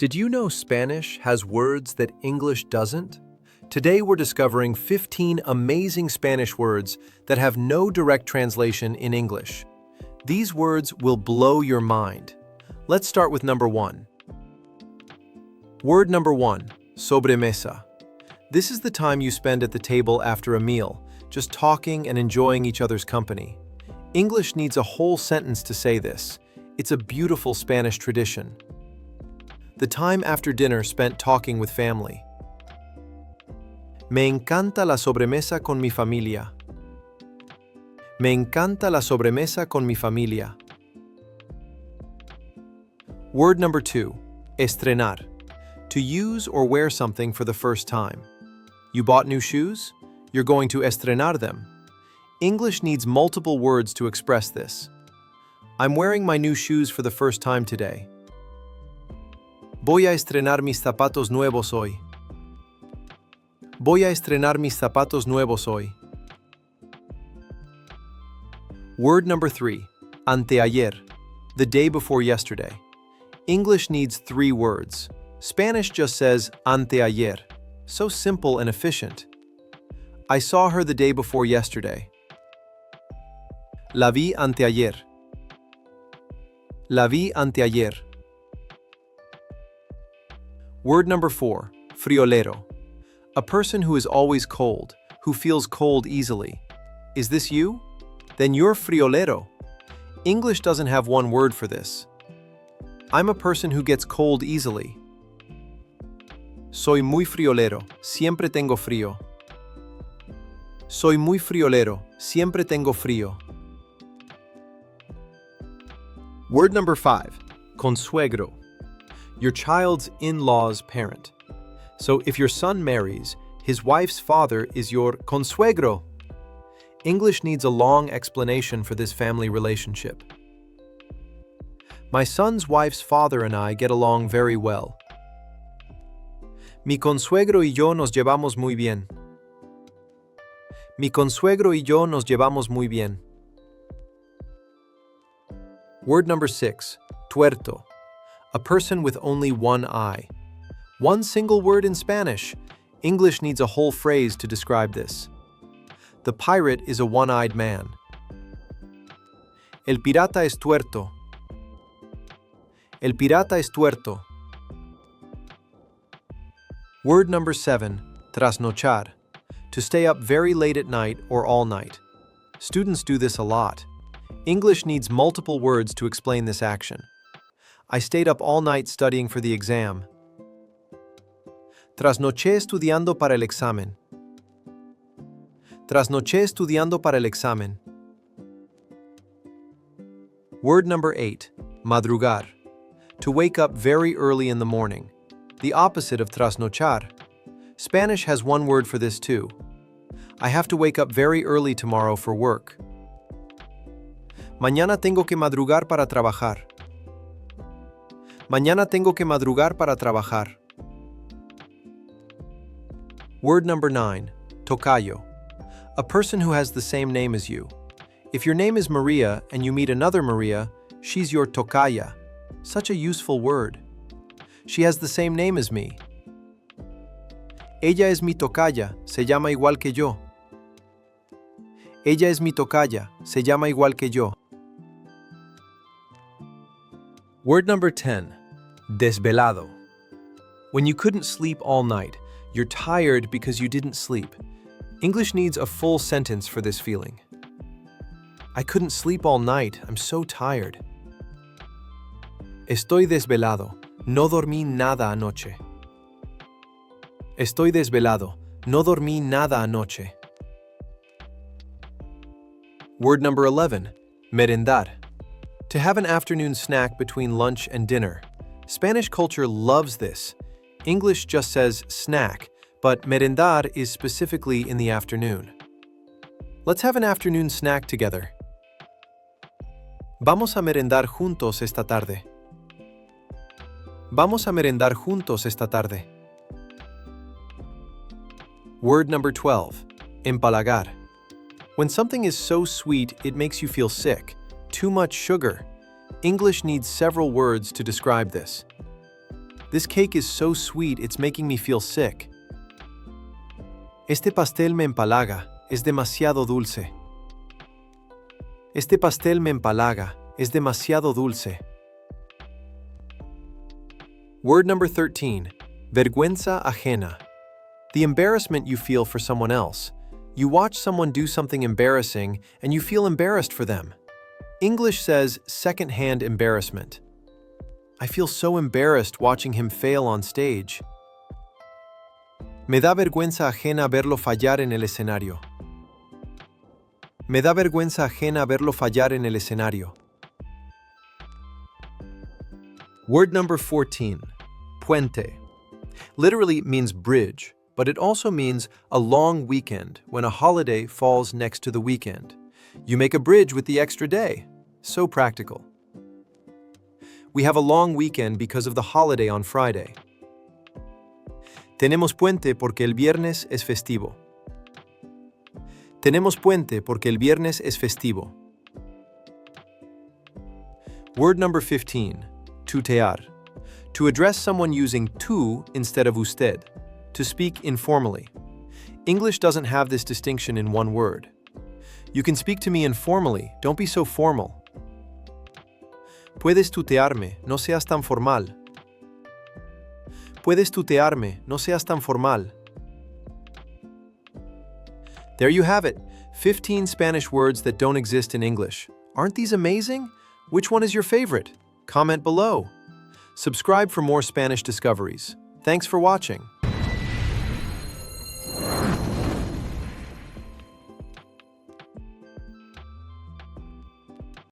Did you know Spanish has words that English doesn't? Today we're discovering 15 amazing Spanish words that have no direct translation in English. These words will blow your mind. Let's start with number 1. Word number 1, sobremesa. This is the time you spend at the table after a meal, just talking and enjoying each other's company. English needs a whole sentence to say this. It's a beautiful Spanish tradition. The time after dinner spent talking with family. Me encanta la sobremesa con mi familia. Me encanta la sobremesa con mi familia. Word number 2, estrenar. To use or wear something for the first time. You bought new shoes? You're going to estrenar them. English needs multiple words to express this. I'm wearing my new shoes for the first time today. Voy a estrenar mis zapatos nuevos hoy. Voy a estrenar mis zapatos nuevos hoy. Word number 3, Anteayer. The day before yesterday. English needs 3 words. Spanish just says Anteayer. So simple and efficient. I saw her the day before yesterday. La vi anteayer. La vi anteayer. Word number 4, Friolero. A person who is always cold, who feels cold easily. Is this you? Then you're friolero. English doesn't have one word for this. I'm a person who gets cold easily. Soy muy friolero, siempre tengo frío. Soy muy friolero, siempre tengo frío. Word number 5, Consuegro. Your child's in-law's parent. So if your son marries, his wife's father is your consuegro. English needs a long explanation for this family relationship. My son's wife's father and I get along very well. Mi consuegro y yo nos llevamos muy bien. Mi consuegro y yo nos llevamos muy bien. Word number 6, tuerto. A person with only one eye. One single word in Spanish. English needs a whole phrase to describe this. The pirate is a one-eyed man. El pirata es tuerto. El pirata es tuerto. Word number 7, trasnochar. To stay up very late at night or all night. Students do this a lot. English needs multiple words to explain this action. I stayed up all night studying for the exam. Trasnoché estudiando para el examen. Trasnoché estudiando para el examen. Word number 8, madrugar. To wake up very early in the morning. The opposite of trasnochar. Spanish has one word for this too. I have to wake up very early tomorrow for work. Mañana tengo que madrugar para trabajar. Mañana tengo que madrugar para trabajar. Word number 9, Tocayo. A person who has the same name as you. If your name is Maria and you meet another Maria, she's your tocaya. Such a useful word. She has the same name as me. Ella es mi tocaya, se llama igual que yo. Ella es mi tocaya, se llama igual que yo. Word number 10, desvelado. When you couldn't sleep all night, you're tired because you didn't sleep. English needs a full sentence for this feeling. I couldn't sleep all night, I'm so tired. Estoy desvelado, no dormí nada anoche. Estoy desvelado, no dormí nada anoche. Word number 11, merendar. To have an afternoon snack between lunch and dinner. Spanish culture loves this. English just says snack, but merendar is specifically in the afternoon. Let's have an afternoon snack together. Vamos a merendar juntos esta tarde. Vamos a merendar juntos esta tarde. Word number 12, empalagar. When something is so sweet it makes you feel sick, too much sugar. English needs several words to describe this. This cake is so sweet, it's making me feel sick. Este pastel me empalaga, es demasiado dulce. Este pastel me empalaga, es demasiado dulce. Word number 13, vergüenza ajena. The embarrassment you feel for someone else. You watch someone do something embarrassing and you feel embarrassed for them. English says secondhand embarrassment. I feel so embarrassed watching him fail on stage. Me da vergüenza ajena verlo fallar en el escenario. Me da vergüenza ajena verlo fallar en el escenario. Word number 14, puente. Literally means bridge, but it also means a long weekend when a holiday falls next to the weekend. You make a bridge with the extra day. So practical. We have a long weekend because of the holiday on Friday. Tenemos puente porque el viernes es festivo. Tenemos puente porque el viernes es festivo. Word number 15, tutear. To address someone using tú instead of usted. To speak informally. English doesn't have this distinction in one word. You can speak to me informally, don't be so formal. Puedes tutearme, no seas tan formal. Puedes tutearme, no seas tan formal. There you have it, 15 Spanish words that don't exist in English. Aren't these amazing? Which one is your favorite? Comment below. Subscribe for more Spanish discoveries. Thanks for watching.